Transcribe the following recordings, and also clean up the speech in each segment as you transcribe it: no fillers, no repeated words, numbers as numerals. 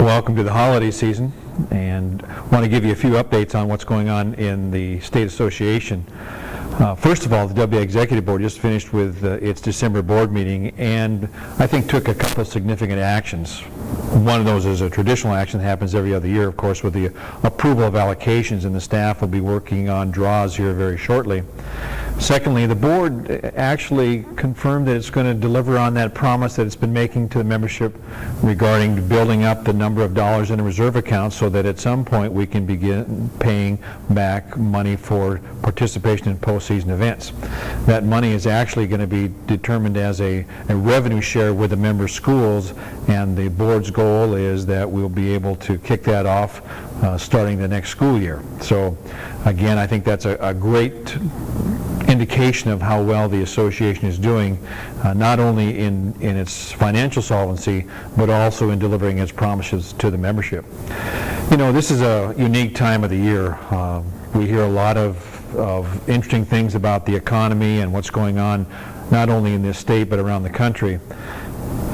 Welcome to the holiday season, and want to give you a few updates on what's going on in the State Association. First of all, the WIAA Executive Board just finished with its December board meeting, and I think took a couple of significant actions. One of those is a traditional action that happens every other year, of course, with the approval of allocations, and the staff will be working on draws here very shortly. Secondly, the board actually confirmed that it's going to deliver on that promise that it's been making to the membership regarding building up the number of dollars in a reserve account so that at some point we can begin paying back money for participation in postseason events. That money is actually going to be determined as a revenue share with the member schools, and the board's goal is that we'll be able to kick that off starting the next school year. So again, I think that's a great indication of how well the association is doing, not only in its financial solvency, but also in delivering its promises to the membership. You know, this is a unique time of the year. We hear a lot of interesting things about the economy and what's going on, not only in this state, but around the country.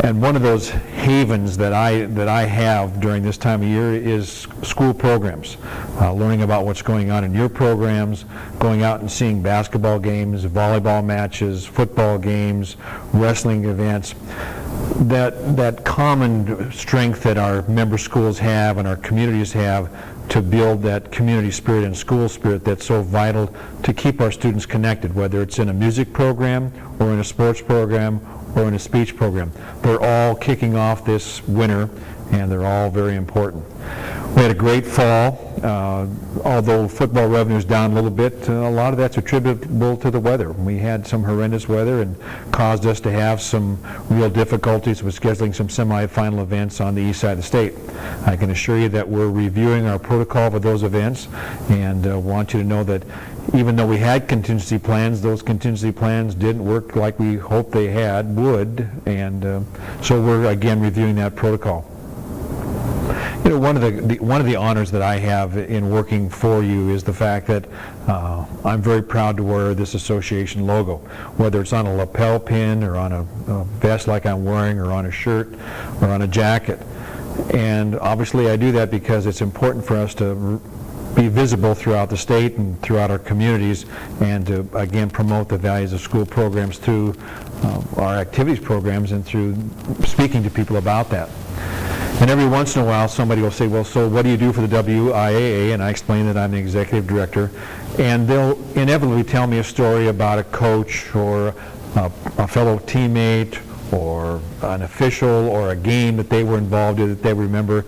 And one of those havens that I have during this time of year is school programs. Learning about what's going on in your programs, going out and seeing basketball games, volleyball matches, football games, wrestling events. That common strength that our member schools have and our communities have to build that community spirit and school spirit that's so vital to keep our students connected, whether it's in a music program or in a sports program or in a speech program. They're all kicking off this winter, and they're all very important. We had a great fall. Although football revenue is down a little bit, a lot of that's attributable to the weather. We had some horrendous weather and caused us to have some real difficulties with scheduling some semifinal events on the east side of the state. I can assure you that we're reviewing our protocol for those events, and want you to know that even though we had contingency plans, those contingency plans didn't work like we hoped they would, and so we're again reviewing that protocol. You know, one of the honors that I have in working for you is the fact that I'm very proud to wear this association logo, whether it's on a lapel pin or on a vest like I'm wearing, or on a shirt or on a jacket. And obviously I do that because it's important for us to be visible throughout the state and throughout our communities, and to again promote the values of school programs through our activities programs and through speaking to people about that. And every once in a while somebody will say, well, so what do you do for the WIAA? And I explain that I'm the executive director, and they'll inevitably tell me a story about a coach or a fellow teammate or an official or a game that they were involved in that they remember.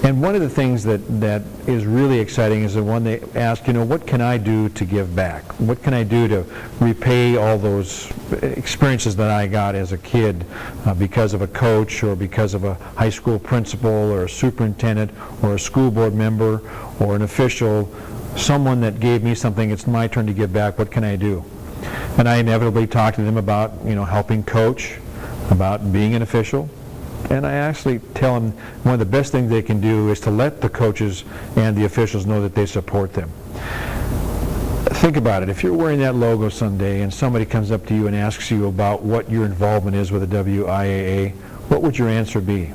And one of the things that is really exciting is the one they ask, you know, what can I do to give back? What can I do to repay all those experiences that I got as a kid because of a coach, or because of a high school principal, or a superintendent, or a school board member, or an official, someone that gave me something. It's my turn to give back. What can I do? And I inevitably talk to them about, you know, helping coach, about being an official. And I actually tell them one of the best things they can do is to let the coaches and the officials know that they support them. Think about it. If you're wearing that logo someday and somebody comes up to you and asks you about what your involvement is with the WIAA, what would your answer be?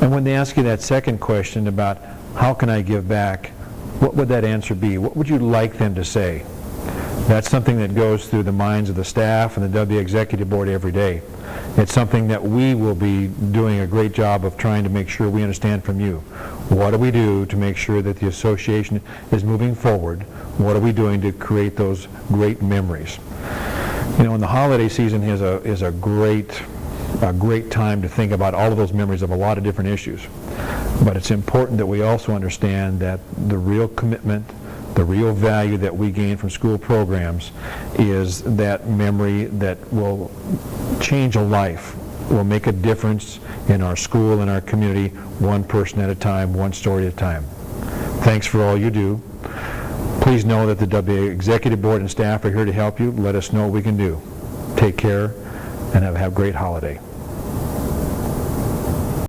And when they ask you that second question about how can I give back, what would that answer be? What would you like them to say? That's something that goes through the minds of the staff and the WIAA Executive Board every day. It's something that we will be doing a great job of trying to make sure we understand from you. What do we do to make sure that the association is moving forward? What are we doing to create those great memories? You know, and the holiday season is a great time to think about all of those memories of a lot of different issues. But it's important that we also understand that the real commitment, the real value that we gain from school programs is that memory that will change a life, will make a difference in our school and our community, one person at a time, one story at a time. Thanks for all you do. Please know that the WIAA Executive Board and staff are here to help you. Let us know what we can do. Take care, and have a great holiday.